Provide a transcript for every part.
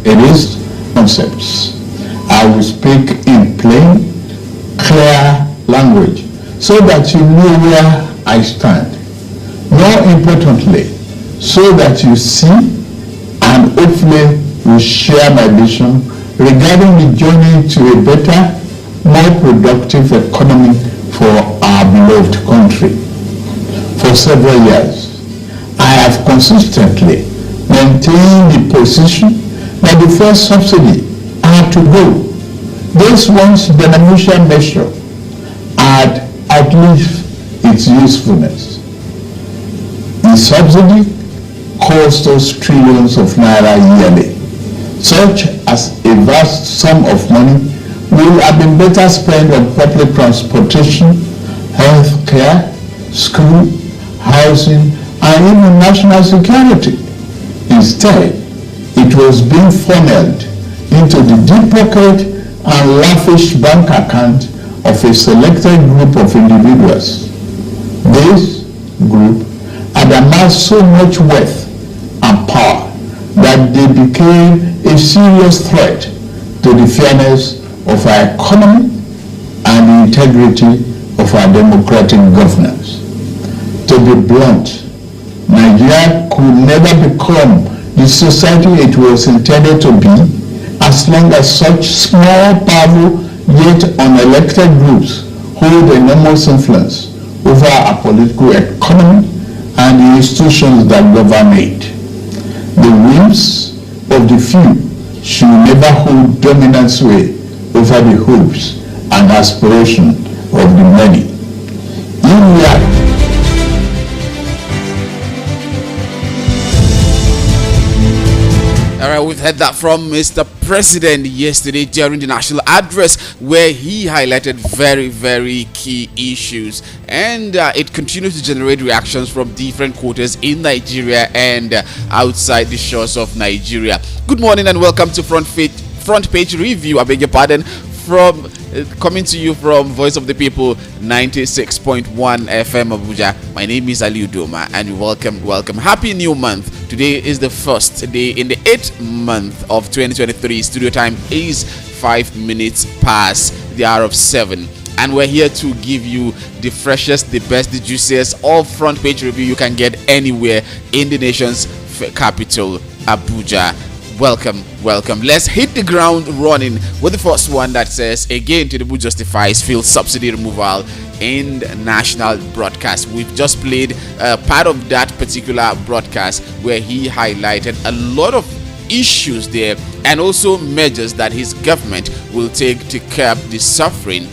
It is concepts. I will speak in plain, clear language so that you know where I stand. More importantly, so that you see and hopefully will share my vision regarding the journey to a better, more productive economy for our beloved country. For several years, I have consistently maintained the position that the first subsidy had to go. This once beneficial measure had outlived its usefulness. The subsidy cost us trillions of naira yearly, such as a vast sum of money will have been better spent on public transportation, health care, school, housing, and even national security. Instead, it was being funneled into the deep pocket and lavish bank account of a selected group of individuals. This group had amassed so much wealth and power that they became a serious threat to the fairness of our economy and the integrity of our democratic governance. To be blunt, Nigeria could never become the society it was intended to be as long as such small, powerful, yet unelected groups hold enormous influence over our political economy and the institutions that govern it. The whims of the few should never hold dominant sway over the hopes and aspirations of the many. In reality, all right, we've heard that from Mr. President yesterday during the national address, where he highlighted very, very key issues, and it continues to generate reactions from different quarters in Nigeria and outside the shores of Nigeria. Good morning and welcome to Front Page Review. I beg your pardon. From coming to you from Voice of the People 96.1 FM Abuja. My name is Ali Udoma and welcome. Happy new month. Today is the first day in the 8th month of 2023. Studio time is 5 minutes past the hour of 7. And we're here to give you the freshest, the best, the juiciest of Front Page Review you can get anywhere in the nation's capital, Abuja. Welcome. Let's hit the ground running with the first one that says, again, Tinubu justifies fuel subsidy removal in national broadcast. We've just played part of that particular broadcast where he highlighted a lot of issues there and also measures that his government will take to curb the suffering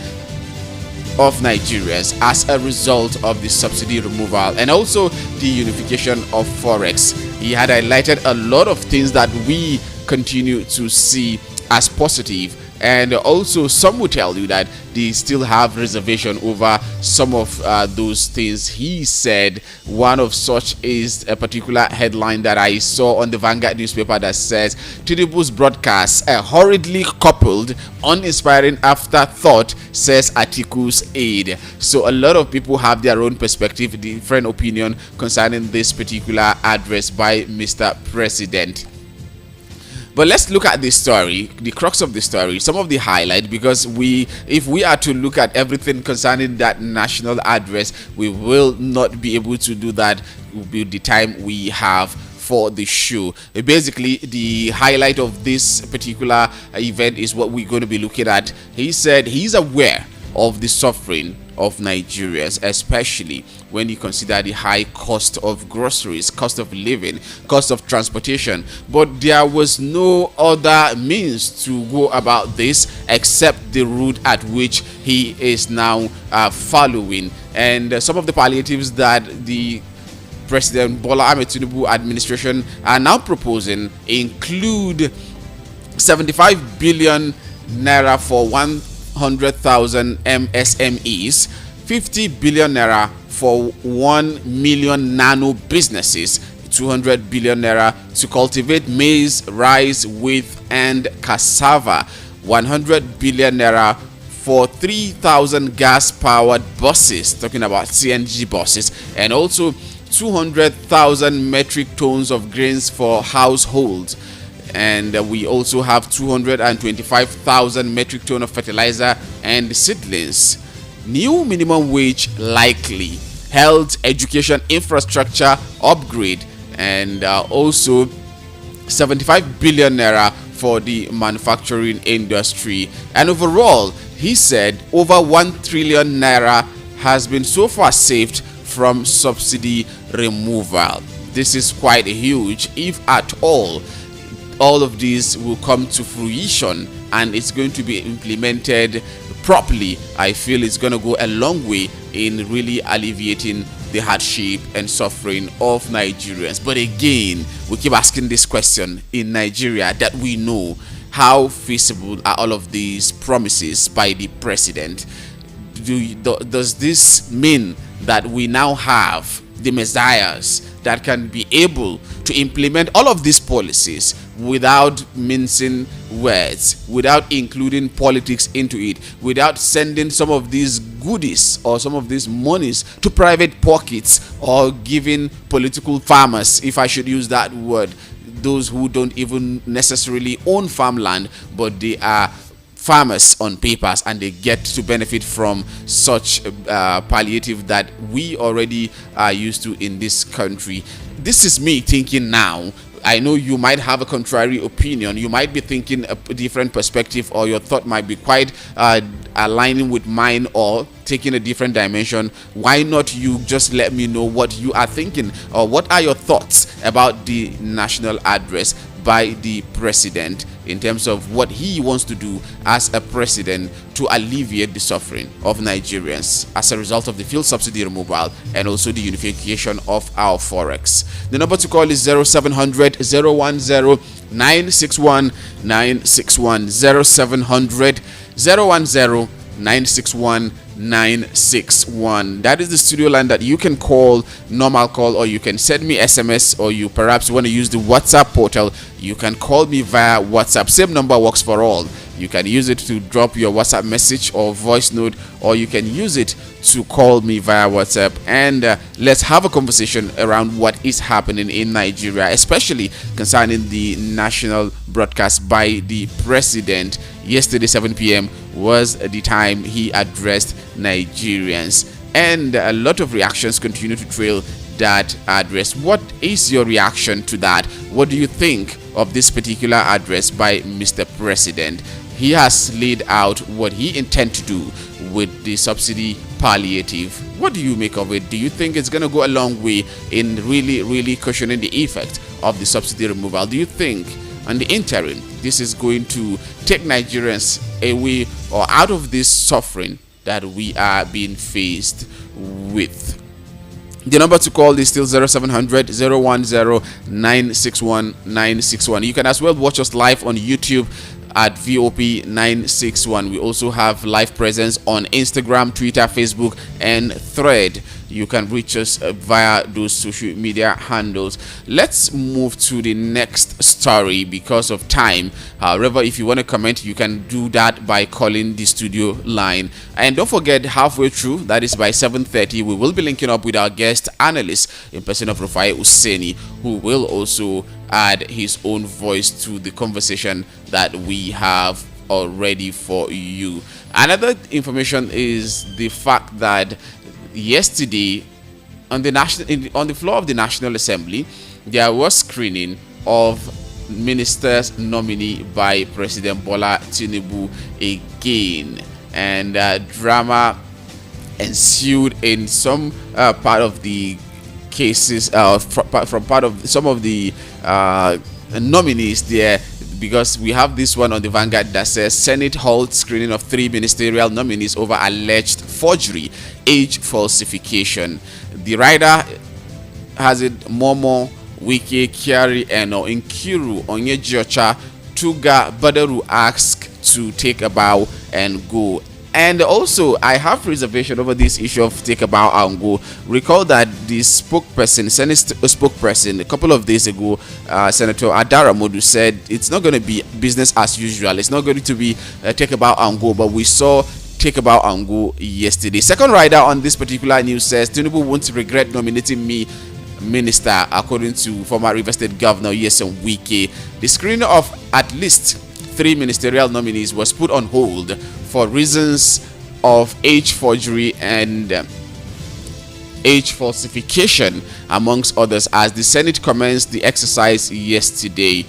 of Nigerians as a result of the subsidy removal and also the unification of forex. He had highlighted a lot of things that we continue to see as positive, and also some will tell you that they still have reservation over some of those things. He said one of such is a particular headline that I saw on the Vanguard newspaper that says Tinubu's broadcast hurriedly coupled uninspiring afterthought, says Atiku's aide. So a lot of people have their own perspective, different opinion concerning this particular address by Mr. President. But let's look at this story, the crux of the story, some of the highlight, because if we are to look at everything concerning that national address, we will not be able to do that with the time we have for the show. Basically, the highlight of this particular event is what we're going to be looking at. He said he's aware of the suffering of Nigerians, especially when you consider the high cost of groceries, cost of living, cost of transportation. But there was no other means to go about this except the route at which he is now following. And some of the palliatives that the President Bola Ahmed Tinubu administration are now proposing include 75 billion naira for 100,000 MSMEs, 50 billion naira for 1 million nano businesses, 200 billion naira to cultivate maize, rice, wheat, and cassava, 100 billion naira for 3,000 gas-powered buses, talking about CNG buses, and also 200,000 metric tons of grains for households. And we also have 225,000 metric ton of fertilizer and seedlings. New minimum wage likely, health, education, infrastructure upgrade, and also 75 billion naira for the manufacturing industry. And overall, he said over 1 trillion naira has been so far saved from subsidy removal. This is quite huge. If at all of these will come to fruition and it's going to be implemented properly, I feel it's going to go a long way in really alleviating the hardship and suffering of Nigerians. But again, we keep asking this question in Nigeria that we know, how feasible are all of these promises by the president? Does this mean that we now have the messiahs that can be able to implement all of these policies without mincing words, without including politics into it, without sending some of these goodies or some of these monies to private pockets, or giving political farmers, if I should use that word, those who don't even necessarily own farmland, but they are farmers on papers and they get to benefit from such palliative that we already are used to in this country. This is me thinking now. I know you might have a contrary opinion. You might be thinking a different perspective, or your thought might be quite aligning with mine or taking a different dimension. Why not you just let me know what you are thinking, or what are your thoughts about the national address by the president in terms of what he wants to do as a president to alleviate the suffering of Nigerians as a result of the fuel subsidy removal and also the unification of our forex. The number to call is 0700 010 961 961, 0700 010 961 961. That is the studio line that you can call, normal call, or you can send me SMS, or you perhaps want to use the WhatsApp portal. You can call me via WhatsApp. Same number works for all. You can use it to drop your WhatsApp message or voice note, or you can use it to call me via WhatsApp, and let's have a conversation around what is happening in Nigeria, especially concerning the national broadcast by the president. Yesterday 7 p.m. was the time he addressed Nigerians, and a lot of reactions continue to trail that address. What is your reaction to that? What do you think of this particular address by Mr. President? He has laid out what he intends to do with the subsidy palliative. What do you make of it? Do you think it's going to go a long way in really cushioning the effect of the subsidy removal? Do you think on the interim this is going to take Nigerians away or out of this suffering that we are being faced with? The number to call is still 0700 010 961 961. You can as well watch us live on YouTube at VOP 961. We also have live presence on Instagram, Twitter, Facebook, and Thread. You can reach us via those social media handles. Let's move to the next story because of time. However, if you want to comment, you can do that by calling the studio line. And don't forget, halfway through, that is by 7:30, we will be linking up with our guest analyst in person of Rufai Oseni, who will also add his own voice to the conversation that we have already for you. Another information is the fact that yesterday on the floor of the National Assembly, there was screening of ministers nominee by President Bola Tinubu again, and drama ensued in some part of the cases from part of some of the nominees there, because we have this one on the Vanguard that says Senate holds screening of 3 ministerial nominees over alleged forgery, age falsification. The rider has it Momo, Wike, Kiari, Eno, Nkiru, Onyejiocha, Tuga, Badaru asked to take a bow and go. And also, I have reservation over this issue of take a bow and go. Recall that the spokesperson, Senate spokesperson, a couple of days ago, Senator Adara Modu said it's not going to be business as usual. It's not going to be take a bow and go, but we saw take a bow and go yesterday. Second rider on this particular news says Tinubu won't regret nominating me minister, according to former River State Governor Nyesom Wike. The screening of at least 3 ministerial nominees was put on hold for reasons of age forgery and age falsification, amongst others, as the Senate commenced the exercise yesterday.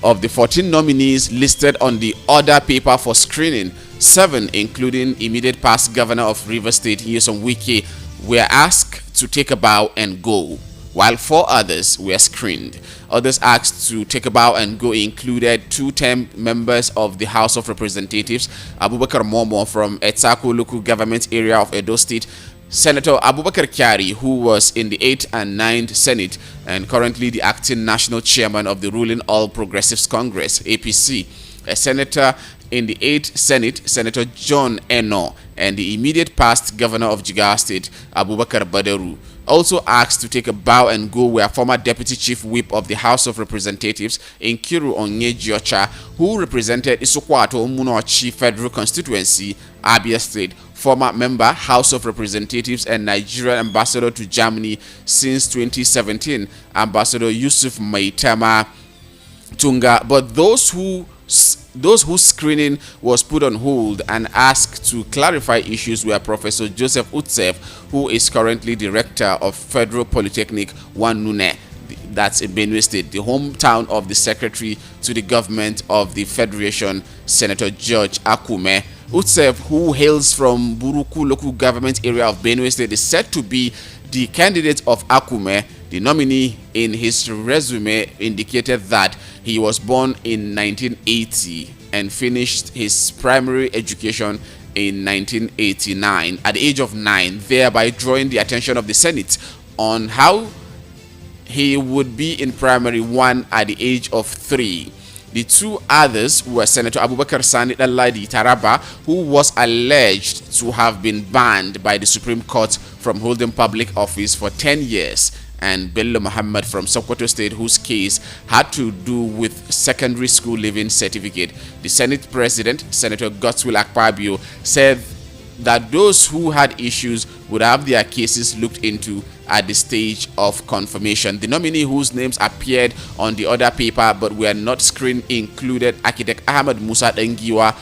Of the 14 nominees listed on the order paper for screening, 7, including immediate past governor of Rivers State Nyesom Wike, were asked to take a bow and go, while 4 others were screened. Others asked to take a bow and go included 2-term members of the House of Representatives, Abubakar Momo from Etsako local government area of Edo State, Senator Abubakar Kyari, who was in the 8th and 9th Senate and currently the acting national chairman of the ruling All Progressives Congress, APC, a senator in the 8th Senate, Senator John Eno, and the immediate past governor of Jigawa State, Abubakar Badaru. Also asked to take a bow and go were former Deputy Chief Whip of the House of Representatives, Nkiru Onyejiocha, who represented Isokwato Umunochi Federal Constituency, Abia State, former member, House of Representatives and Nigerian ambassador to Germany since 2017, Ambassador Yusuf Maitama Tunga. But those whose screening was put on hold and asked to clarify issues were Professor Joseph Utsef, who is currently director of Federal Polytechnic Wanune, that's in Benue State, the hometown of the secretary to the government of the Federation, Senator George Akume. Utsef, who hails from Buruku local government area of Benue State, is said to be the candidate of Akume. The nominee in his resume indicated that he was born in 1980 and finished his primary education in 1989 at the age of 9, thereby drawing the attention of the Senate on how he would be in primary 1 at the age of 3. The 2 others were Senator Abubakar Sani Daladi Taraba, who was alleged to have been banned by the Supreme Court from holding public office for 10 years, and Bello Muhammad from Sokoto State, whose case had to do with secondary school leaving certificate. The Senate President, Senator Godswill Akpabio, said that those who had issues would have their cases looked into at the stage of confirmation. The nominee whose names appeared on the order paper but were not screened included Architect Ahmed Musa Dengiwa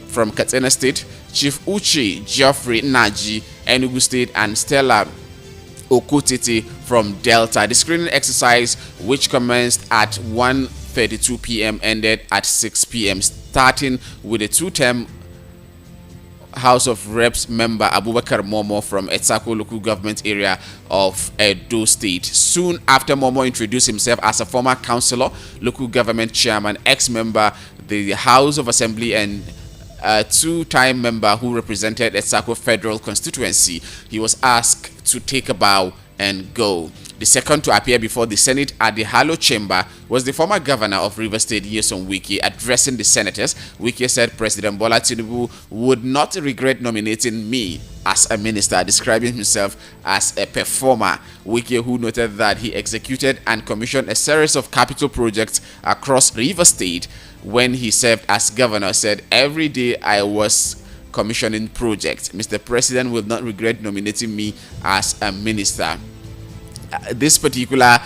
from Katsina State, Chief Uche Geoffrey Naji, Enugu State, and Stella Okotete from Delta. The screening exercise, which commenced at 1:32 p.m., ended at 6 p.m., starting with a 2-term House of Reps member Abubakar Momo from Etsako local government area of Edo State. Soon after, Momo introduced himself as a former councillor, local government chairman, ex-member, the House of Assembly, and a 2-time member who represented Etsako Federal Constituency. He was asked to take a bow and go. The second to appear before the Senate at the Halo Chamber was the former governor of Rivers State, Nyesom Wike. Addressing the senators, Wike said President Bola Tinubu would not regret nominating me as a minister, describing himself as a performer. Wike, who noted that he executed and commissioned a series of capital projects across Rivers State when he served as governor, said, "Every day I was commissioning projects. Mr. President will not regret nominating me as a minister." This particular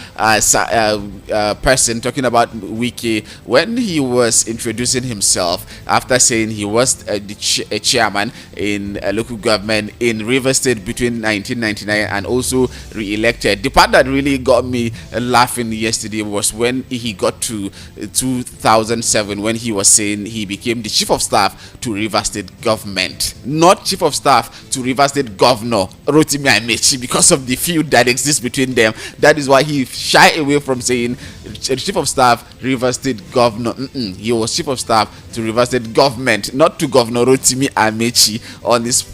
person talking about Wike, when he was introducing himself after saying he was a chairman in a local government in Rivers State between 1999 and also re-elected, the part that really got me laughing yesterday was when he got to 2007, when he was saying he became the chief of staff to Rivers State government, not chief of staff to Rivers State governor Rotimi Amechi, because of the feud that exists between them. That is why he shy away from saying chief of staff Rivers State governor. He was chief of staff to Rivers State government, not to Governor Rotimi Amechi. On this,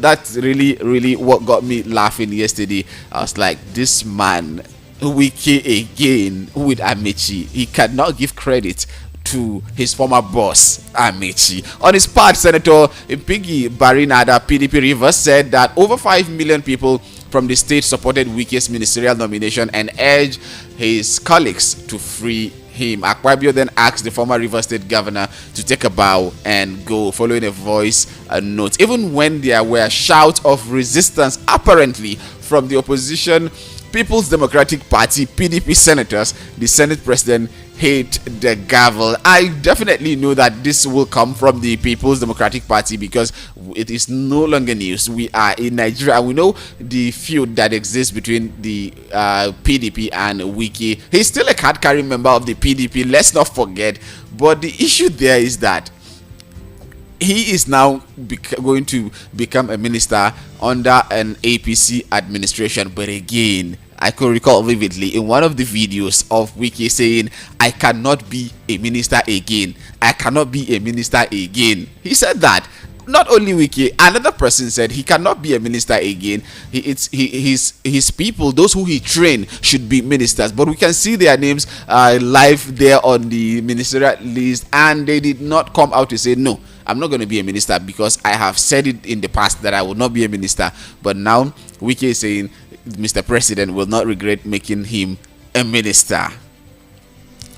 that's really what got me laughing yesterday. I was like, this man Wike again with Amechi. He cannot give credit to his former boss Amechi. On his part, Senator Impigi Barinada, PDP Rivers, said that over 5 million people from the state supported Wike's ministerial nomination and urged his colleagues to free him. Akpabio then asked the former Rivers State governor to take a bow and go, following a voice note. Even when there were shouts of resistance apparently from the opposition People's Democratic Party, PDP senators, the Senate president hate the gavel. I definitely know that this will come from the People's Democratic Party because it is no longer news. We are in Nigeria and we know the feud that exists between the PDP and Wiki. He's still a card-carrying member of the PDP, let's not forget. But the issue there is that he is now going to become a minister under an APC administration. But again, I could recall vividly in one of the videos of Wiki saying, I cannot be a minister again. I cannot be a minister again. He said that. Not only Wiki, another person said he cannot be a minister again. His people, those who he trained, should be ministers. But we can see their names live there on the ministerial list, and they did not come out to say, no, I'm not going to be a minister because I have said it in the past that I will not be a minister. But now Wiki is saying Mr. President will not regret making him a minister.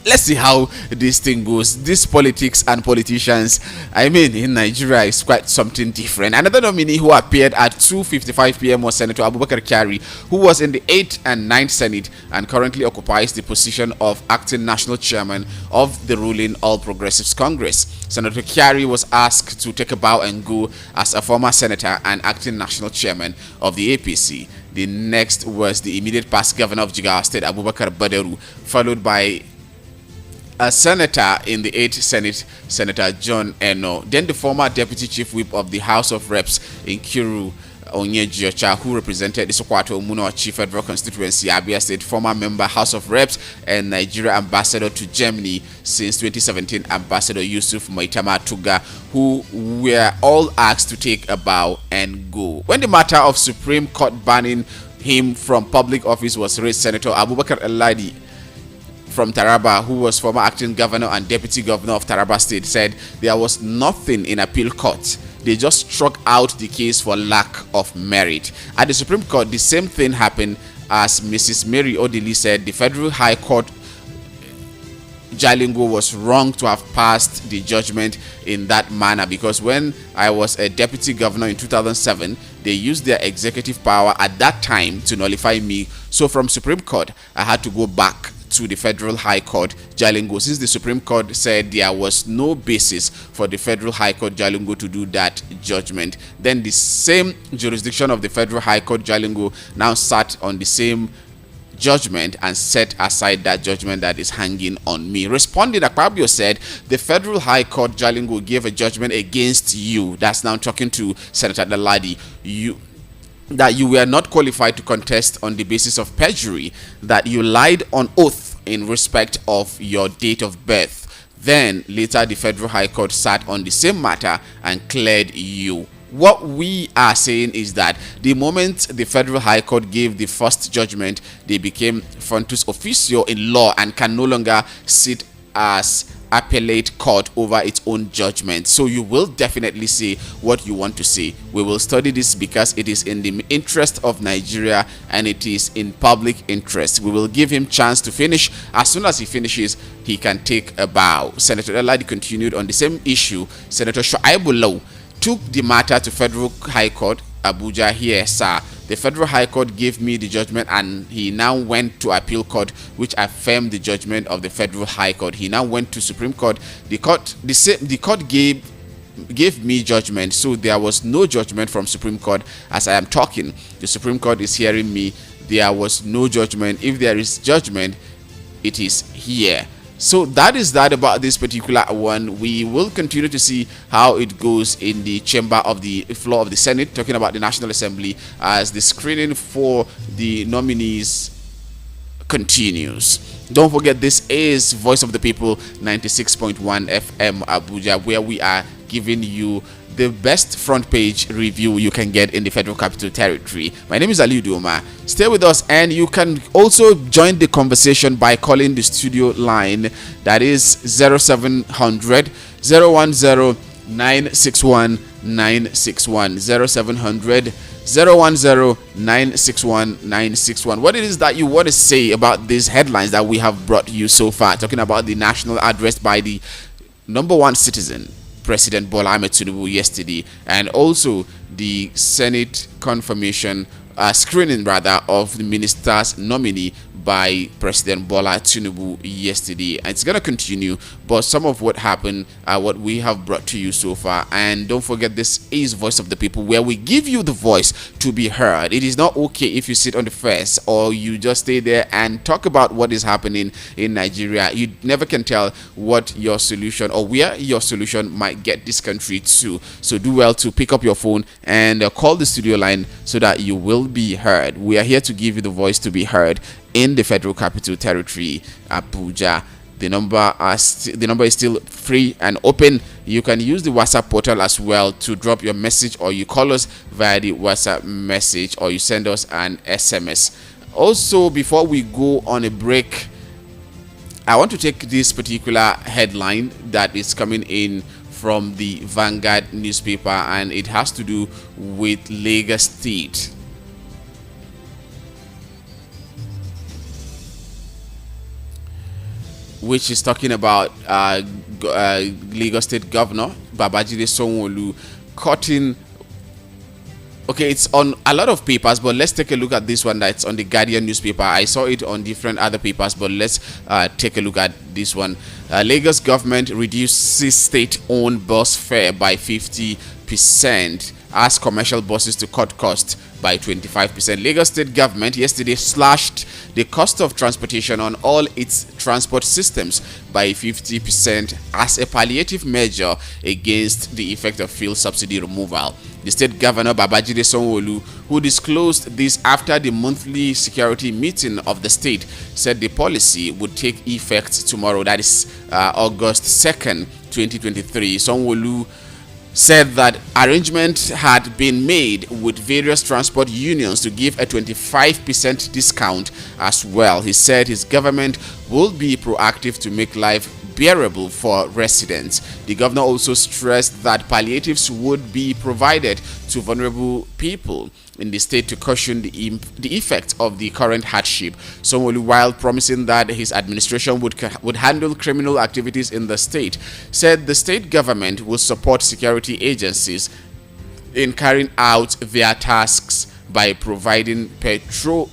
Let's see how this thing goes. This politics and politicians, I mean, in Nigeria is quite something different. Another nominee who appeared at 2:55 p.m. was Senator Abubakar Kyari, who was in the 8th and 9th Senate and currently occupies the position of acting national chairman of the ruling All Progressives Congress. Senator Kyari was asked to take a bow and go as a former senator and acting national chairman of the APC. The next was the immediate past governor of Jigawa State, Abubakar Badaru, followed by a senator in the 8th Senate, Senator John Eno, then the former deputy chief whip of the House of Reps in Kiru, Onyejiocha, who represented the Sokoto Umuno Chief Federal Constituency, Abia State, former member House of Reps and Nigeria ambassador to Germany since 2017, Ambassador Yusuf Maitama Tuga, who were all asked to take a bow and go. When the matter of Supreme Court banning him from public office was raised, Senator Abubakar Eladi from Taraba, who was former acting governor and deputy governor of Taraba State, said there was nothing in appeal court. They just struck out the case for lack of merit. At the Supreme Court, the same thing happened, as Mrs. Mary Odili said. The Federal High Court Jalingo was wrong to have passed the judgment in that manner, because when I was a deputy governor in 2007, they used their executive power at that time to nullify me. So from Supreme Court, I had to go back to the Federal High Court Jalingo, since the Supreme Court said there was no basis for the Federal High Court Jalingo to do that judgment. Then the same jurisdiction of the Federal High Court Jalingo now sat on the same judgment and set aside that judgment that is hanging on me. Responding, Akpabio said the Federal High Court Jalingo gave a judgment against you. That's now talking to Senator Daladi. That you were not qualified to contest on the basis of perjury, that you lied on oath in respect of your date of birth. Then later the Federal High Court sat on the same matter and cleared you. What we are saying is that the moment the Federal High Court gave the first judgment, they became fontus officio in law and can no longer sit as appellate court over its own judgment. So you will definitely say what you want to say. We will study this because it is in the interest of Nigeria and it is in public interest. We will give him chance to finish. As soon as he finishes, he can take a bow. Senator Eladi continued on the same issue. Senator Shoaibu Law took the matter to Federal High Court Abuja. Here, sir, the Federal High Court gave me the judgment and he now went to appeal court, which affirmed the judgment of the Federal High Court. He now went to Supreme Court. The court gave me judgment, so there was no judgment from Supreme Court. As I am talking, the Supreme Court is hearing me. There was no judgment. If there is judgment, it is here. So that is that about this particular one. We will continue to see how it goes in the chamber of the floor of the Senate, talking about the National Assembly, as the screening for the nominees continues. Don't forget, this is Voice of the People 96.1 FM Abuja, where we are giving you the best front page review you can get in the Federal Capital Territory. My name is Ali Duma. Stay with us, and you can also join the conversation by calling the studio line, that is 0700 010 961 961 0700 010 961 961. What it is that you want to say about these headlines that we have brought you so far, talking about the national address by the number one citizen, President Bola Ahmed Tinubu, yesterday, and also the Senate confirmation screening rather of the minister's nominee by President Bola Tinubu yesterday. And it's going to continue, but some of what happened are what we have brought to you so far. And don't forget, this is Voice of the People, where we give you the voice to be heard. It is not okay if you sit on the fence or you just stay there and talk about what is happening in Nigeria. You never can tell what your solution or where your solution might get this country to. So do well to pick up your phone and call the studio line so that you will be heard. We are here to give you the voice to be heard in the Federal Capital Territory, Abuja. The number is still free and open. You can use the WhatsApp portal as well to drop your message, or you call us via the WhatsApp message, or you send us an SMS. Also, before we go on a break, I want to take this particular headline that is coming in from the Vanguard newspaper, and it has to do with Lagos State. Which is talking about Lagos State Governor Babajide Sanwo-Olu cutting. Okay, it's on a lot of papers, but let's take a look at this one that's on the Guardian newspaper. I saw it on different other papers, but let's take a look at this one. Lagos government reduces state-owned bus fare by 50%. Asks commercial buses to cut costs by 25%. Lagos State government yesterday slashed the cost of transportation on all its transport systems by 50% as a palliative measure against the effect of fuel subsidy removal. The state governor Babajide Sanwo-Olu, who disclosed this after the monthly security meeting of the state, said the policy would take effect tomorrow, that is August 2nd, 2023. Sanwo-Olu said that arrangements had been made with various transport unions to give a 25% discount as well. He said his government will be proactive to make life bearable for residents. The governor also stressed that palliatives would be provided to vulnerable people in the state to cushion the effect of the current hardship. Sanwo-Olu, while promising that his administration would handle criminal activities in the state, said the state government will support security agencies in carrying out their tasks by providing patrol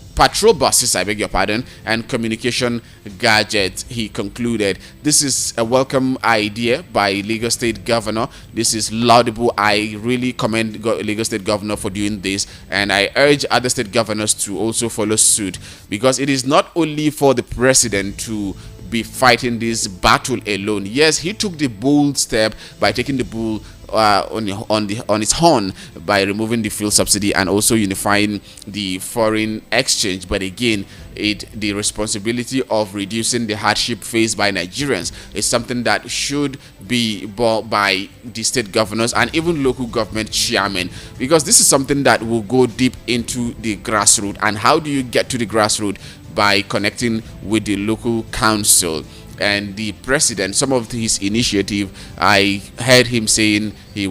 buses, I beg your pardon, and communication gadgets. He concluded, this is a welcome idea by Lagos State Governor. This is laudable. I really commend Lagos State Governor for doing this, and I urge other state governors to also follow suit, because it is not only for the president to be fighting this battle alone. Yes, he took the bold step by taking the bull on its horn by removing the fuel subsidy and also unifying the foreign exchange. But again, the responsibility of reducing the hardship faced by Nigerians is something that should be borne by the state governors and even local government chairmen, because this is something that will go deep into the grassroots. And how do you get to the grassroots? By connecting with the local council. And the president, some of his initiative, I heard him saying he is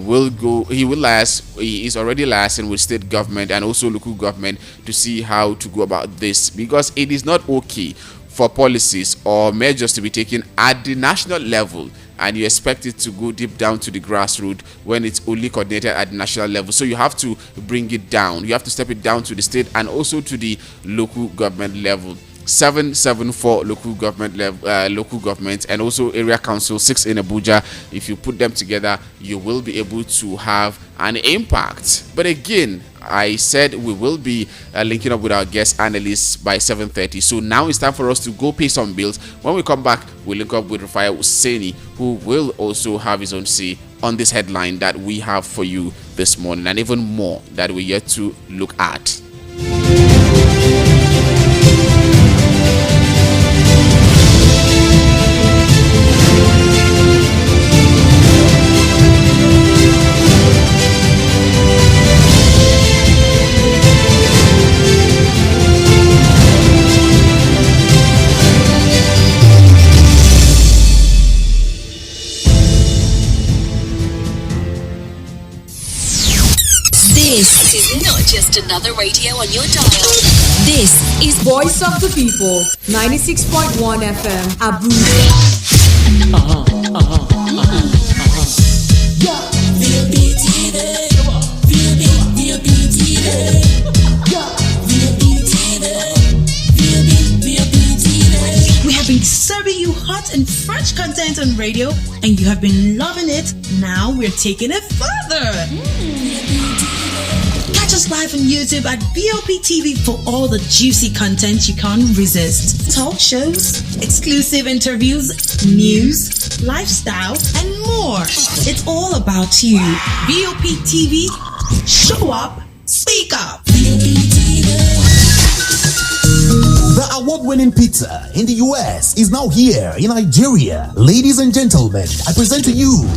already liaising with state government and also local government to see how to go about this, because it is not okay for policies or measures to be taken at the national level and you expect it to go deep down to the grassroots when it's only coordinated at the national level. So you have to bring it down. You have to step it down to the state and also to the local government level. 774 local governments and also area council, 6 in Abuja. If you put them together, you will be able to have an impact. But again, I said we will be linking up with our guest analysts by 7:30. So now it's time for us to go pay some bills. When we come back, we'll link up with Rufai Oseni, who will also have his own say on this headline that we have for you this morning, and even more that we're yet to look at. This is not just another radio on your dial. This is Voice of the People, 96.1 FM, Abuja. radio and you have been loving it, now we're taking it further. Catch us live on YouTube at VOP TV for all the juicy content you can't resist. Talk shows, exclusive interviews, news, lifestyle, and more. It's all about you. VOP TV, show up, speak up. The award-winning pizza in the US is now here in Nigeria. Ladies and gentlemen, I present to you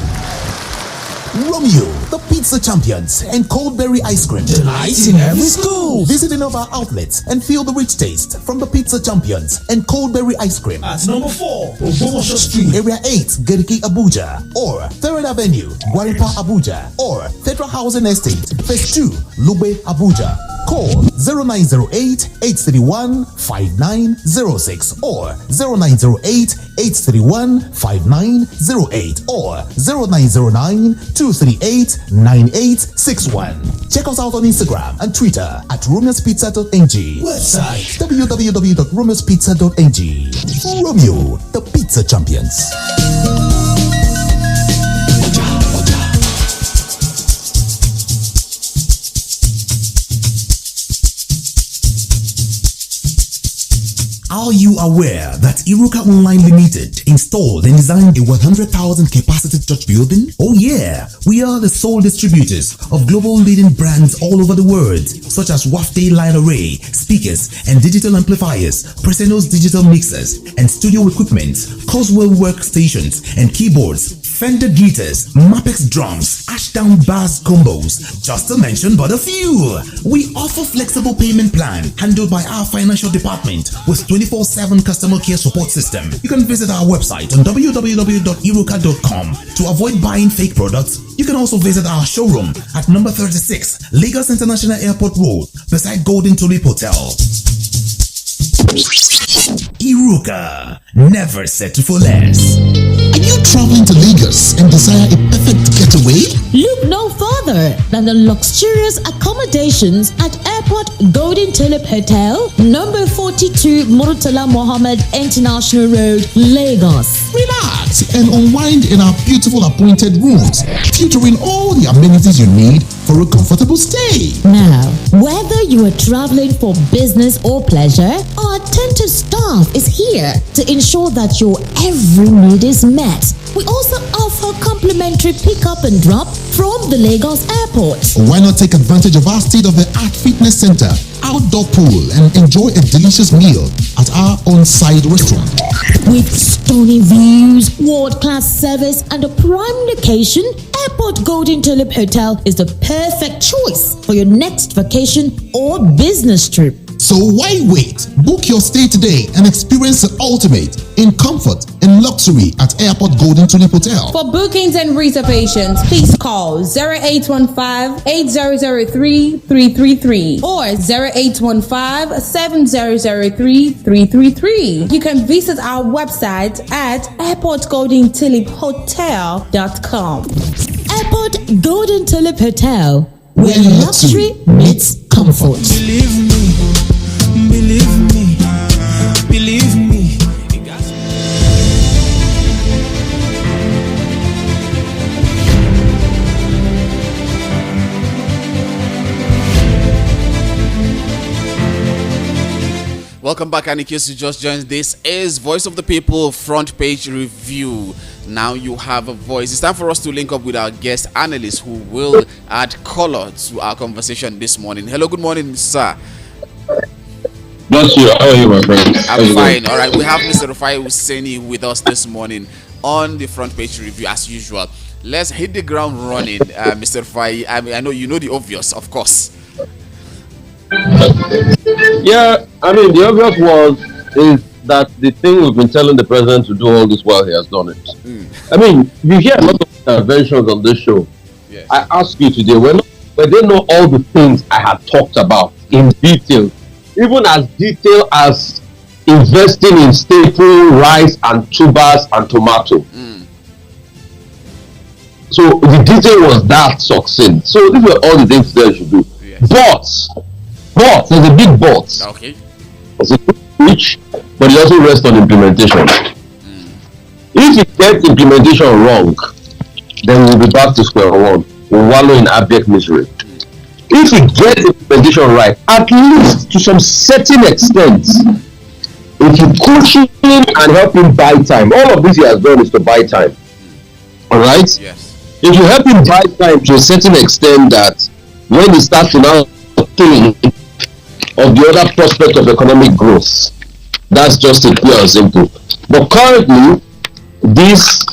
Romeo, the pizza champions, and cold berry ice cream. Delight in every school. Visit any of our outlets and feel the rich taste from the pizza champions and cold berry ice cream. At number 4, Obomosho Street, Area 8, Geriki, Abuja, or 3rd Avenue, Gwarinpa, Abuja, or Federal Housing Estate, Phase 2, Lube, Abuja. Call 0908-831-5906 or 0908-831-5908 or 0909-238-9861. Check us out on Instagram and Twitter at romeospizza.ng. Website www.romeospizza.ng. Romeo, the pizza champions. Are you aware that Iruka Online Limited installed and designed a 100,000 capacity church building? Oh yeah, we are the sole distributors of global leading brands all over the world, such as Wafday Line Array, speakers and digital amplifiers, Preseno's digital mixers and studio equipment, Coswell workstations and keyboards, Fender guitars, Mapex drums, Ashdown bass combos, just to mention but a few. We offer flexible payment plan handled by our financial department with 24/7 customer care support system. You can visit our website on www.iruka.com to avoid buying fake products. You can also visit our showroom at number 36 Lagos International Airport Road beside Golden Tulip Hotel. Iruka, never settle for less. Are you traveling to Lagos and desire a perfect getaway? Look no further than the luxurious accommodations at Airport Golden Tulip Hotel, number 42 Murtala Mohammed International Road, Lagos. Relax and unwind in our beautiful appointed rooms, featuring all the amenities you need for a comfortable stay. Now, whether you are traveling for business or pleasure, our attentive staff is here to ensure that your every need is met. We also offer complimentary pickup and drop from the Lagos airport. Why not take advantage of our state-of-the-art fitness center, outdoor pool, and enjoy a delicious meal at our on-site restaurant? With stunning views, world-class service, and a prime location, Airport Golden Tulip Hotel is the perfect choice for your next vacation or business trip. So why wait? Book your stay today and experience the ultimate in comfort and luxury at Airport Golden Tulip Hotel. For bookings and reservations, please call 0815-8003-333 or 0815-7003-333. You can visit our website at airportgoldentuliphotel.com. Airport Golden Tulip Hotel, where luxury meets comfort. Believe me, believe me, believe me. Welcome back, and in case you just joined, this is Voice of the People Front Page Review. Now you have a voice. It's time for us to link up with our guest analyst who will add color to our conversation this morning. Hello, good morning, sir. Bless you. How are you, my friend? I'm fine. All right, we have Mr. Rufai Oseni with us this morning on the Front Page Review as usual. Let's hit the ground running, Mr. Rufai. I know you know the obvious, of course. Yeah, I mean, the obvious is that the thing we've been telling the president to do all this while he has done it. I mean, you hear a lot of interventions on this show. Yes. I ask you today, when they know all the things I had talked about in detail, even as detailed as investing in staple rice and tubers and tomato. So the detail was that succinct. So these were all the things they should do. Yes. But there's a big but. Okay. There's a big which, but it also rests on implementation. If it gets implementation wrong, then we'll be back to square one. We'll wallow in abject misery. If it gets implementation right, at least to some certain extent, if you push him and help him buy time, all of this he has done is to buy time. All right? Yes. If you help him buy time to a certain extent that when he starts to now think of the other prospect of economic growth, that's just a pure and simple. But currently, this,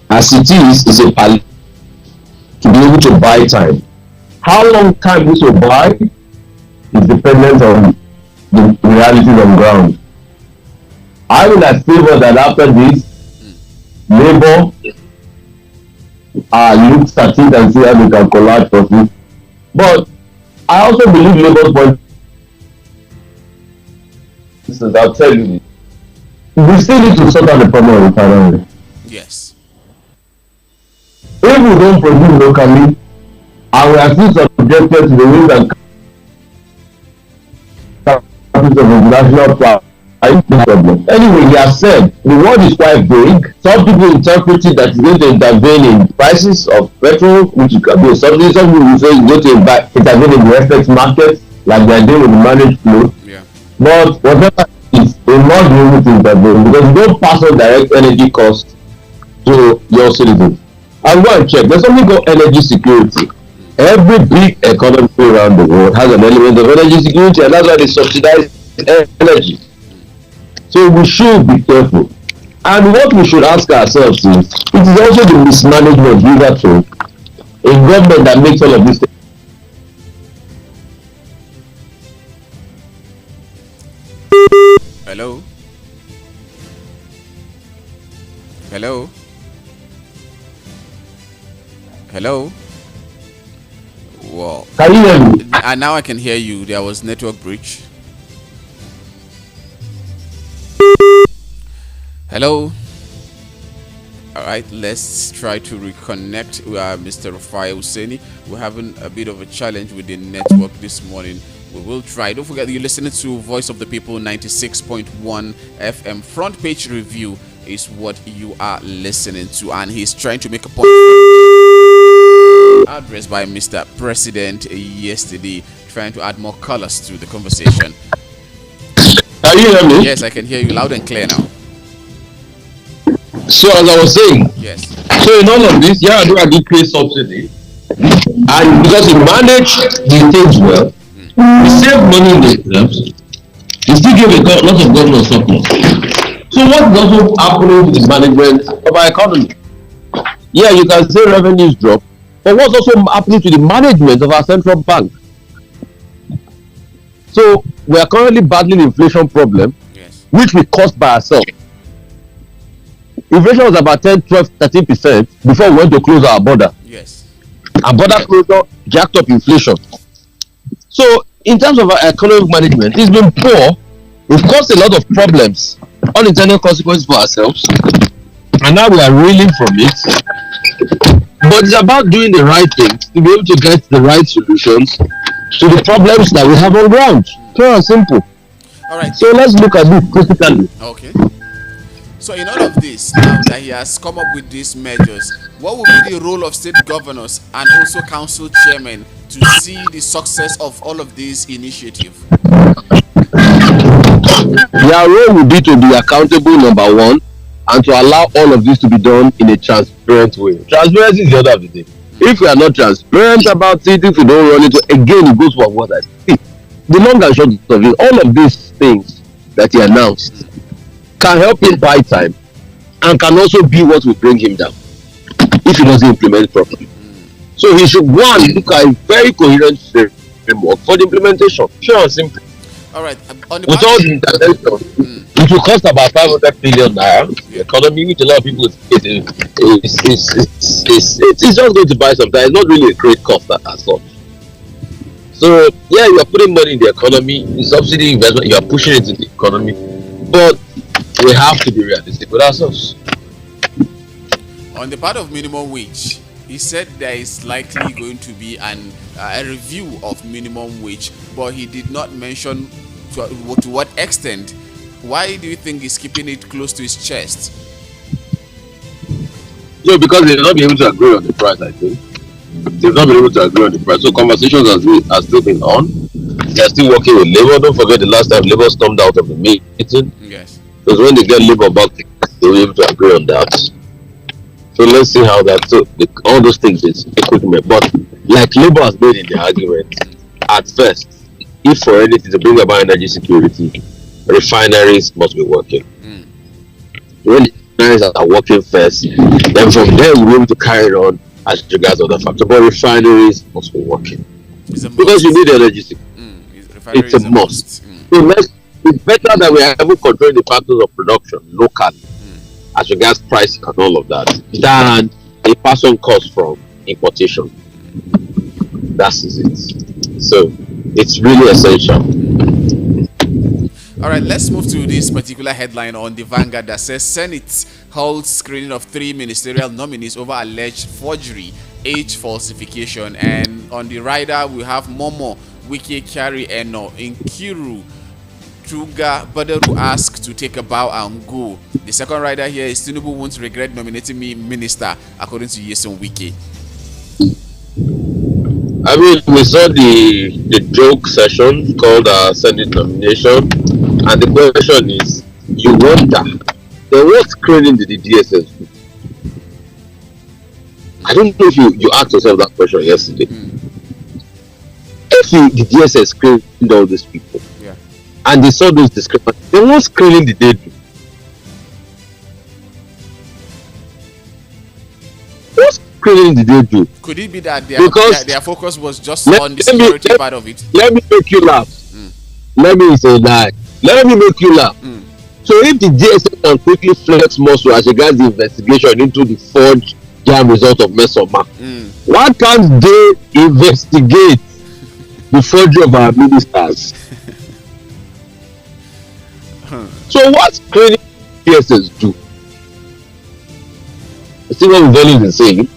as it is a palliative to be able to buy time. How long time this will buy is dependent on the reality on ground. I will favor that after this, Labour looks at it and see how they can collapse for it. But I also believe Labour's point. I'll tell you, we still need to sort out the problem of refinery. Yes. If we don't produce locally, and we are still subjected to the rules and of international price, problem. Anyway, he has said the word is quite vague. Some people interpret it that it's going to intervene in prices of petrol, which can be a subsidy. Some people say it's going to intervene in the FX market, like they are doing with the managed flow. Yeah. But whatever it is, they will not be able to intervene because you don't pass on direct energy costs to your citizens. And go and check. There's something called energy security. Every big economy around the world has an element of energy security, and that's why they subsidize energy. So we should be careful. And what we should ask ourselves is, it is also the mismanagement hitherto in government that makes all of this. Hello? Hello? Hello? Wow. Can you hear me? And now I can hear you. There was network breach. Hello? Alright, let's try to reconnect with Mr. Rufai Oseni. We're having a bit of a challenge with the network this morning. We will try. Don't forget, you're listening to Voice of the People 96.1 FM. Front page review is what you are listening to, and he's trying to make a point addressed by Mr. President yesterday, trying to add more colors to the conversation. Can you hear me? Yes, I can hear you loud and clear now. So as I was saying, yes. So in all of this, Yaradua did pay subsidy, and because he managed the things well, he saved money in themselves. He still gave a lot of government surplus. So what is also happening to the management of our economy? Yeah, you can say revenues drop, but what's also happening to the management of our central bank? So we are currently battling inflation problem, yes, which we caused by ourselves. Inflation was about 10, 12, 13% before we went to close our border. Yes. Our border closure jacked up inflation. So in terms of our economic management, it's been poor. We've caused a lot of problems, unintended consequences for ourselves, and now we are reeling from it. But it's about doing the right things to be able to get the right solutions to the problems that we have on ground. Pure and simple. All right. So let's look at this critically. Okay. So in all of this, now that he has come up with these measures, what will be the role of state governors and also council chairmen to see the success of all of these initiatives? Their role will be to be accountable, number one, and to allow all of this to be done in a transparent way. Transparency is the order of the day. If we are not transparent about it, if we don't run it, again, it goes for what I see. The long and short of it, all of these things that he announced can help him buy time and can also be what will bring him down if he doesn't implement it properly. So he should go and look at a very coherent framework for the implementation. Sure and simple. All right. With all the intervention, it will cost about 500 billion naira. The economy, which a lot of people it's just going to buy something. It's not really a great cost as such. So yeah, you are putting money in the economy, the subsidy investment, you are pushing it in the economy, but we have to be realistic with ourselves. On the part of minimum wage, he said there is likely going to be a review of minimum wage, but he did not mention to what extent. Why do you think he's keeping it close to his chest? So because they've not been able to agree on the price, I think. They've not been able to agree on the price. So conversations are still been on. They're still working with Labour. Don't forget the last time Labour stormed out of the meeting. Yes. Because when they get Labour back, they will be able to agree on that. So let's see how that. So all those things is equipment. But like Labour has made in the argument, at first, if for anything to bring about energy security, refineries must be working. When the refineries are working first, then from there we'll be able to carry it on as regards other factors. But refineries must be working. Because you need energy security. It's a must. So it's better that we are able to control the factors of production locally as regards price and all of that than a pass-on cost from importation. That is it. So it's really essential. All right, let's move to this particular headline on the Vanguard that says Senate holds screening of 3 ministerial nominees over alleged forgery, age falsification, and on the rider we have Momo Wike Kyari Eno in Kiru. Truga Badaru asked to take a bow and go. The second rider here is Tinubu won't regret nominating me minister, according to Yeson Wike. I mean, we saw the joke session called Senate nomination, and the question is, you wonder, then what screening did the DSS do? I don't know if you asked yourself that question yesterday. If the DSS screened all these people, and they saw those discrepancies, then what screening did they do? What screening did they do? Could it be that their focus was just on the security part of it? Let me make you laugh. Let me say that. Let me make you laugh. So if the DSS can quickly flex muscle as regards the investigation into the forged jam result of Mesoma, why can't they investigate the forgery of our ministers? So what screening DSS do? You see what we've always been saying?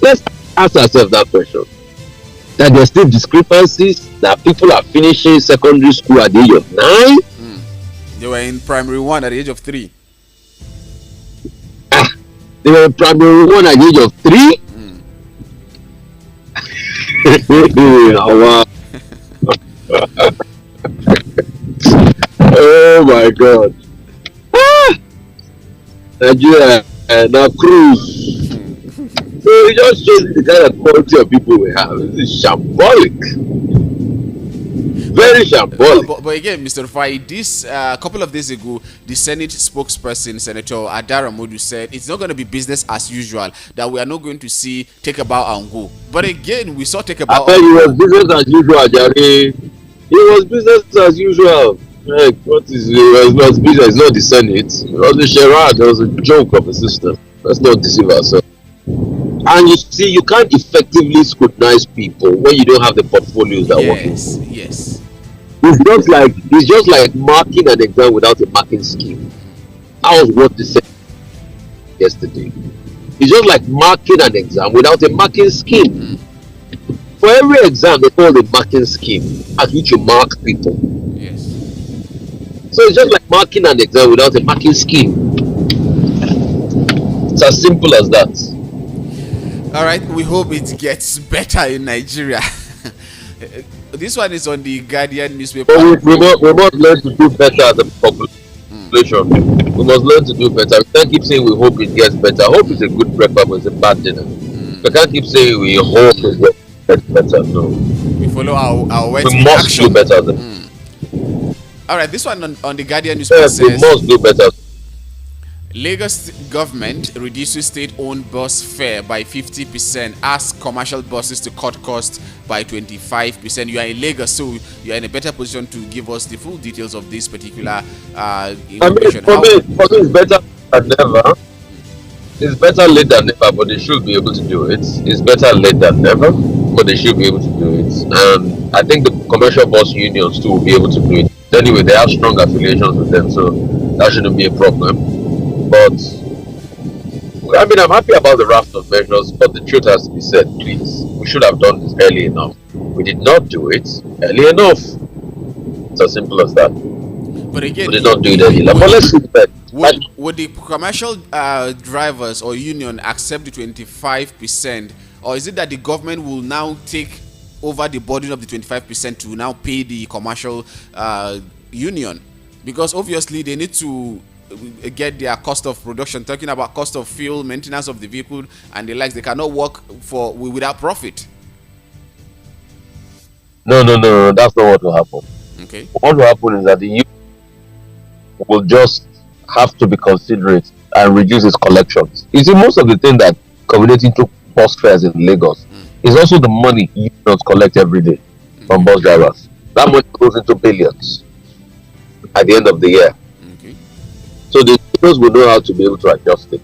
Let's ask ourselves that question. That there's still discrepancies, that people are finishing secondary school at the age of 9. They were in primary 1 at the age of 3. They were in primary 1 at the age of 3? Oh, wow. Oh my God. Nigeria now cruise. So it just shows the kind of quality of people we have. This is shambolic. Very shambolic. But again, Mr. Rufai, this couple of days ago, the Senate spokesperson, Senator Adara Modu, said it's not going to be business as usual, that we are not going to see take a bow and go. But again, we saw take a bow. It was business as usual, Jerry. It was business as usual. Like, it was not business, it's not the Senate. It was a charade, it was a joke of the system. Let's not deceive ourselves. And you see, you can't effectively scrutinize people when you don't have the portfolios that work. Yes. It's just like marking an exam without a marking scheme. That was what they said yesterday. It's just like marking an exam without a marking scheme. For every exam, they call a marking scheme at which you mark people. Yes. So it's just like marking an exam without a marking scheme. It's as simple as that. All right, we hope it gets better in Nigeria. This one is on the Guardian newspaper. We must learn to do better as a population. We must learn to do better. We can't keep saying we hope it gets better. Hope is a good breakfast, but it's a bad dinner. We can't keep saying we hope it gets better. No. We follow our words. We must action. do better. All right, this one on the Guardian newspaper says, we must do better. Lagos government reduces state-owned bus fare by 50%, asks commercial buses to cut costs by 25%. You are in Lagos, so you are in a better position to give us the full details of this particular information. For me, it's better than never. It's better late than never, but they should be able to do it. It's better late than never, but they should be able to do it. And I think the commercial bus unions too will be able to do it. Anyway, they have strong affiliations with them, so that shouldn't be a problem. But I mean, I'm happy about the raft of measures, but the truth has to be said, please. We should have done this early enough. We did not do it early enough. It's as simple as that. But again, we did not do it early enough. But let's see that. Would the commercial drivers or union accept the 25%, or is it that the government will now take over the burden of the 25% to now pay the commercial union? Because obviously they need to get their cost of production, talking about cost of fuel, maintenance of the vehicle and the likes. They cannot work without profit. No, that's not what will happen. Okay. What will happen is that the union will just have to be considerate and reduce its collections. You see, most of the thing that culminating to bus fares in Lagos is also the money unions collect every day from bus drivers. That money goes into billions at the end of the year. Okay. So the unions will know how to be able to adjust it.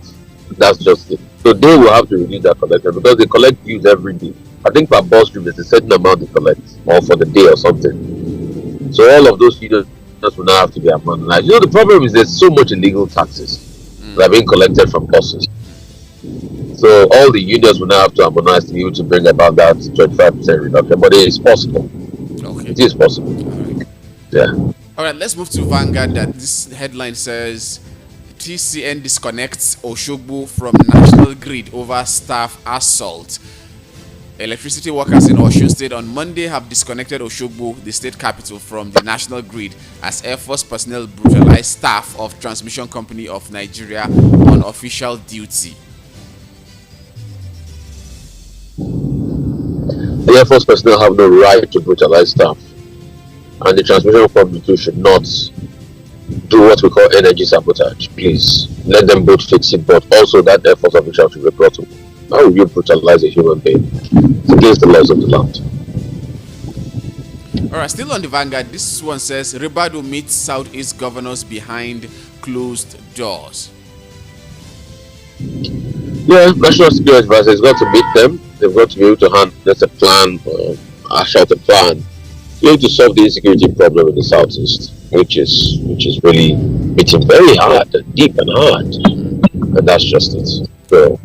That's just it. So they will have to reduce their collection because they collect dues every day. I think per bus trip there's a certain amount they collect, or for the day or something. So all of those unions will now have to be abandoned. You know, the problem is there's so much illegal taxes that are being collected from buses. So all the unions will now have to harmonize to be able to bring about that 25% reduction. But it is possible. Okay. It is possible. Right. Yeah. All right, let's move to Vanguard. That this headline says TCN disconnects Oshogbo from national grid over staff assault. Electricity workers in Osun State on Monday have disconnected Oshogbo, the state capital, from the national grid as Air Force personnel brutalized staff of Transmission Company of Nigeria on official duty. The Air Force personnel have no right to brutalize staff, and the Transmission Company too should not do what we call energy sabotage. Please let them both fix it, but also that Air Force official should be brought to. How will you brutalize a human being? It's against the laws of the land. All right, still on the Vanguard, this one says Ribado meets Southeast governors behind closed doors. Yeah, national security advisor has got to meet them. They've got to be able to handle a plan, a short plan, to to solve the insecurity problem in the Southeast, which is really hitting very hard, deep and hard, and that's just it. So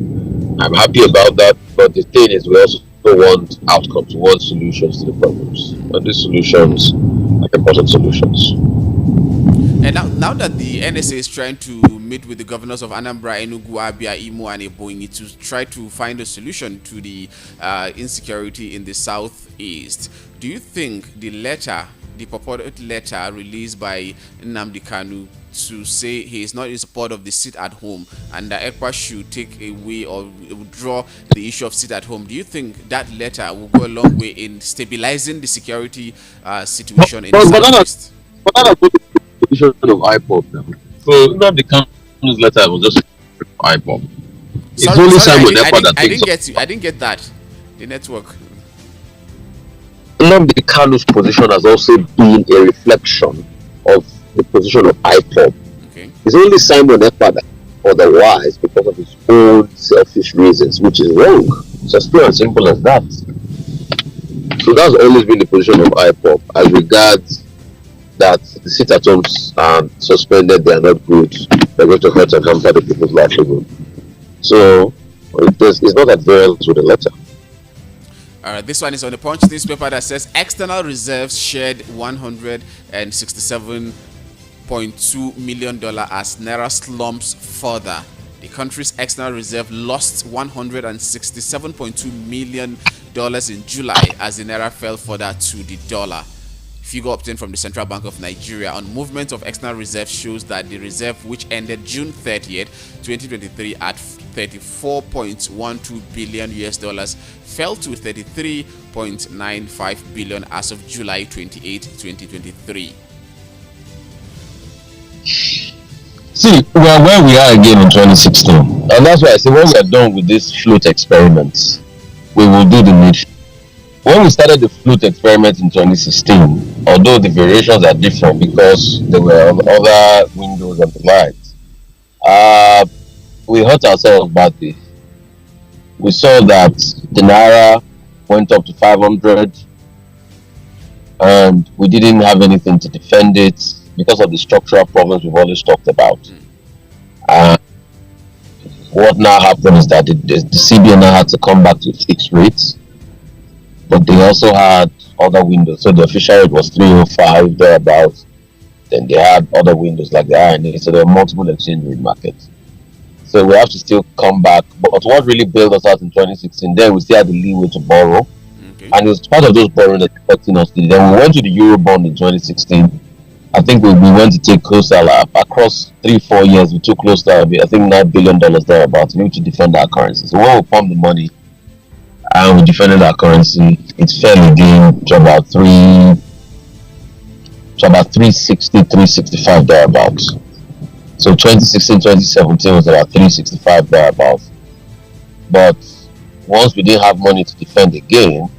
I'm happy about that, but the thing is we also want outcomes, we want solutions to the problems, and these solutions are important solutions. And now that the NSA is trying to meet with the governors of Anambra, Enugu, Abia, Imo, and Ebonyi to try to find a solution to the insecurity in the southeast, do you think the purported letter released by Nnamdi Kanu to say he is not in support of the sit at home and that ECWA should take away or withdraw the issue of sit at home, do you think that letter will go a long way in stabilizing the security situation in the southeast? But that's the position of IPOB now. So Nnamdi Kanu's letter was just IPOB. It's only Simon Ekpa that thinks. I didn't get that. The network. Nnamdi Kanu's position has also been a reflection of the position of IPOB. Okay. It's only Simon Ekpa that otherwise because of his own selfish reasons, which is wrong. It's as pure and simple as that. So that's always been the position of IPOB as regards that the sit-at-homes are suspended, they are not good, they're going to hurt and hamper the people's livelihood. So it's not adherence with the letter. Alright, this one is on the Punch newspaper that says external reserves shed $167.2 million as Naira slumps further. The country's external reserve lost $167.2 million in July as the Naira fell further to the dollar. Figure obtained from the Central Bank of Nigeria on movement of external reserve shows that the reserve, which ended June 30th, 2023 at $34.12 billion fell to $33.95 billion as of July 28, 2023. See, we are where we are again in 2016, and that's why I say when we are done with this float experiment, we will do the needful. When we started the flute experiment in 2016, although the variations are different because there were other windows and the lights, we hurt ourselves badly. We saw that the Naira went up to 500 and we didn't have anything to defend it because of the structural problems we've always talked about. What now happened is that the CBN now had to come back to fixed rates, but they also had other windows. So the official rate was 305 thereabouts. 2016. They had other windows like the INA, so there were multiple exchange rate markets. So we have to still come back. But what really bailed us out in 2016, then we still had the leeway to borrow. And it was part of those borrowing that affecting us. Then we went to the Eurobond in 2016. I think we went to take closer across 3-4 years. We took close to, I think, $9 billion thereabouts. We need to defend our currency. So when we pump the money and we defended our currency, it's fairly again to about 360, 365 thereabouts. So 2016, 2017 was about 365 thereabouts. But once we didn't have money to defend again,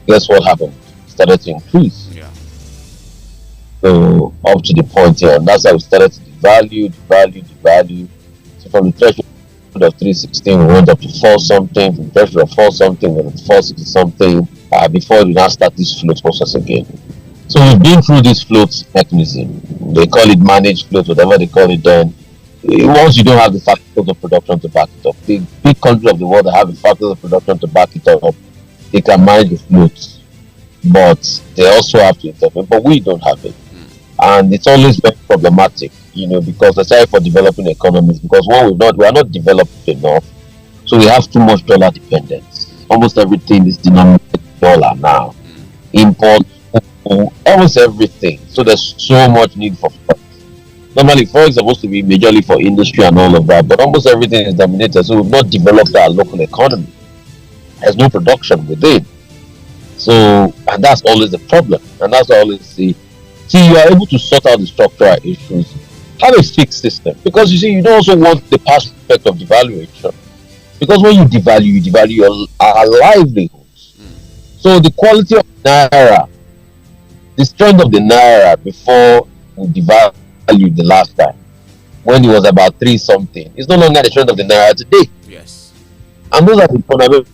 guess what happened? It started to increase. Yeah. So up to the point here, and that's how we started to devalue. So from the threshold of 316, we went up to 4 something. From the threshold of 4 something, we went to 460 something. Before we now start this float process again. So we've been through this float mechanism. They call it managed float, whatever they call it. Then once you don't have the factors of production to back it up, the big countries of the world that have the factors of production to back it up, they can manage the floats, but they also have to intervene. But we don't have it, and it's always very problematic, because aside for developing economies, because we are not developed enough, so we have too much dollar dependence. Almost everything is denominated in dollar now. Import, almost everything. So there's so much need for forex. Normally, forex is supposed to be majorly for industry and all of that, but almost everything is dominated. So we've not developed our local economy. There's no production within. So, and that's always the problem. And that's why I always see you are able to sort out the structural issues. Have a fixed system. Because you see, you don't also want the past effect of devaluation. Because when you devalue our livelihoods. So the quality of Naira, the strength of the Naira before we devalued the last time, when it was about 3 something, it's no longer the strength of the Naira today. Yes. And those are the fundamental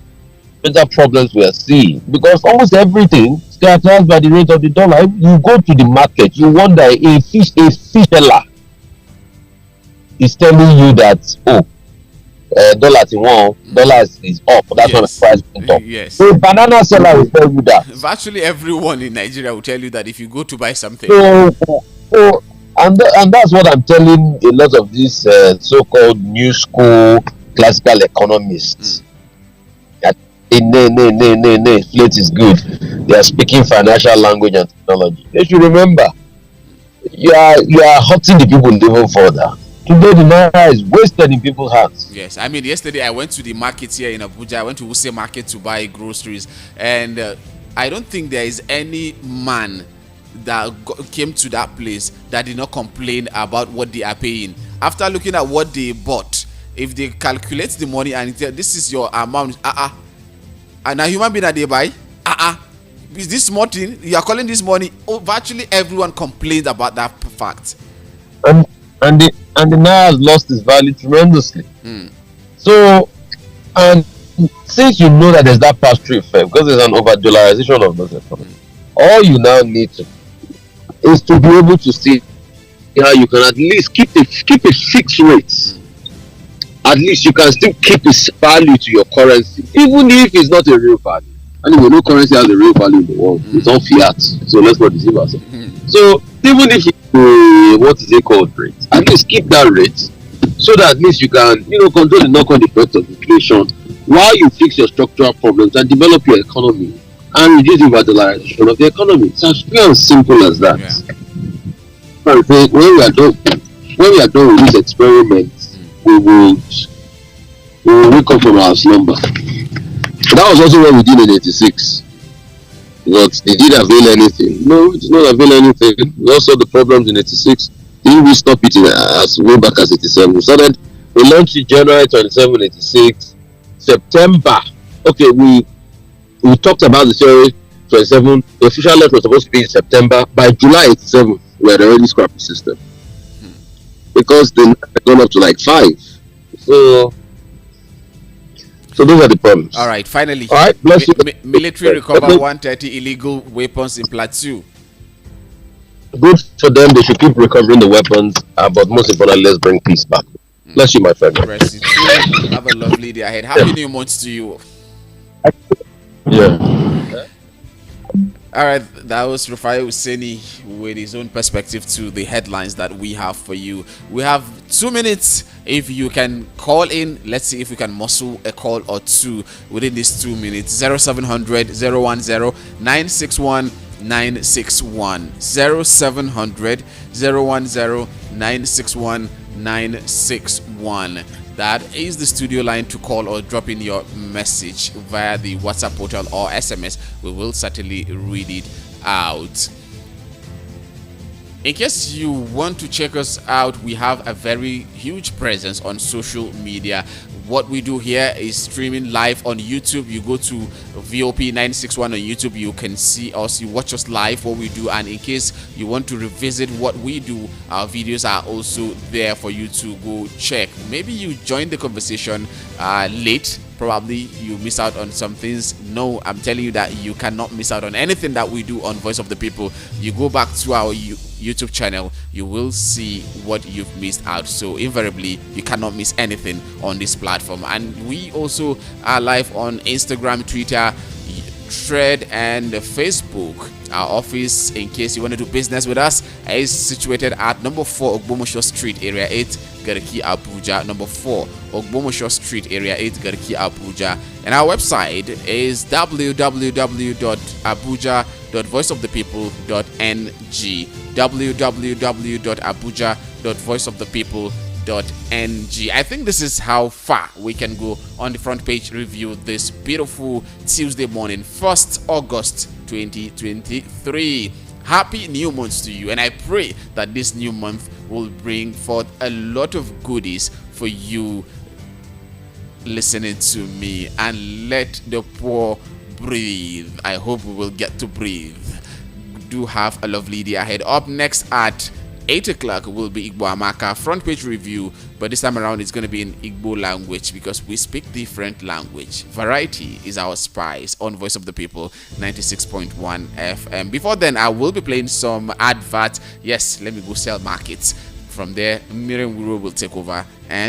problems we are seeing, because almost everything is characterized by the rate of the dollar. You go to the market, you wonder, a fisher is telling you that dollar is up. That's when the price went up. Yes. So banana seller will tell you that. Virtually everyone in Nigeria will tell you that if you go to buy something. And that's what I'm telling a lot of these so-called new school classical economists. That inflate is good. They are speaking financial language and technology. They should remember, you are hurting the people even further. Today the Naira is wasted in people's hands. Yes, I mean, yesterday I went to the market here in Abuja. I went to Wuse Market to buy groceries, and I don't think there is any man that came to that place that did not complain about what they are paying. After looking at what they bought, if they calculate the money and this is your amount, and a human being that they buy, is this small thing you are calling this money? Virtually everyone complained about that fact. And the Naira has lost its value tremendously. So, and since you know that there's that pass-through effect, because there's an over-dollarization of those economies, all you now need to is to be able to see how you can at least keep a fixed rate. At least you can still keep its value to your currency, even if it's not a real value. Anyway, no currency has a real value in the world. It's all fiat. So let's not deceive ourselves. So even if what is it called rate, at least keep that rate, so that at least you can control the knock-on effects of inflation while you fix your structural problems and develop your economy and reduce the overdollarization of the economy. It's as pure and simple as that. Yeah. When we are done with this experiment, we will wake up from our slumber. That was also what we did in '86. But they didn't avail anything. No, it did not avail anything. We also had the problems in '86. Didn't we stop it as way back as '87? We launched in January 27, '86. September. Okay, we talked about the theory 27. The official launch was supposed to be in September. By July 87, we had already scrapped the system. Because they had gone up to like 5. So those are the problems. All right, finally. All right, bless you. Military recover 130 illegal weapons in Plateau. Good for them. They should keep recovering the weapons. But most importantly, let's bring peace back. Bless you, my friend. Bless you too. Have a lovely day ahead. Happy New Month to you. Yeah. All right, that was Rufai Oseni with his own perspective to the headlines that we have for you. We have 2 minutes. If you can call in, let's see if we can muscle a call or two within these 2 minutes. 0700 010 961 961 0700 010 961 961. That is the studio line to call or drop in your message via the WhatsApp portal or SMS. We will certainly read it out. In case you want to check us out, we have a very huge presence on social media. What we do here is streaming live on YouTube. You go to VOP 961 on YouTube, you can see us, you watch us live what we do. And in case you want to revisit what we do, our videos are also there for you to go check. Maybe you joined the conversation late, probably you miss out on some things. No, I'm telling you that you cannot miss out on anything that we do on Voice of the People. You go back to our YouTube channel, you will see what you've missed out. So invariably, you cannot miss anything on this platform. And we also are live on Instagram, Twitter, Thread, and Facebook. Our office, in case you want to do business with us, is situated at number 4 Ogbomosho Street, Area 8, Garki, Abuja. Number 4 Ogbomosho Street, Area 8, Garki, Abuja. And our website is www.abuja.voiceofthepeople.ng www.abuja.voiceofthepeople.ng. I think this is how far we can go on the front page review this beautiful Tuesday morning, 1st August 2023. Happy new month to you, and I pray that this new month will bring forth a lot of goodies for you listening to me. And let the poor breathe. I hope we will get to breathe. Do have a lovely day ahead. Up next at 8 o'clock will be Igbo Amaka front page review, but this time around it's going to be in Igbo language because we speak different language. Variety is our spice on Voice of the People 96.1 FM. Before then, I will be playing some adverts. Yes, let me go sell markets. From there, Miriam Wuro will take over and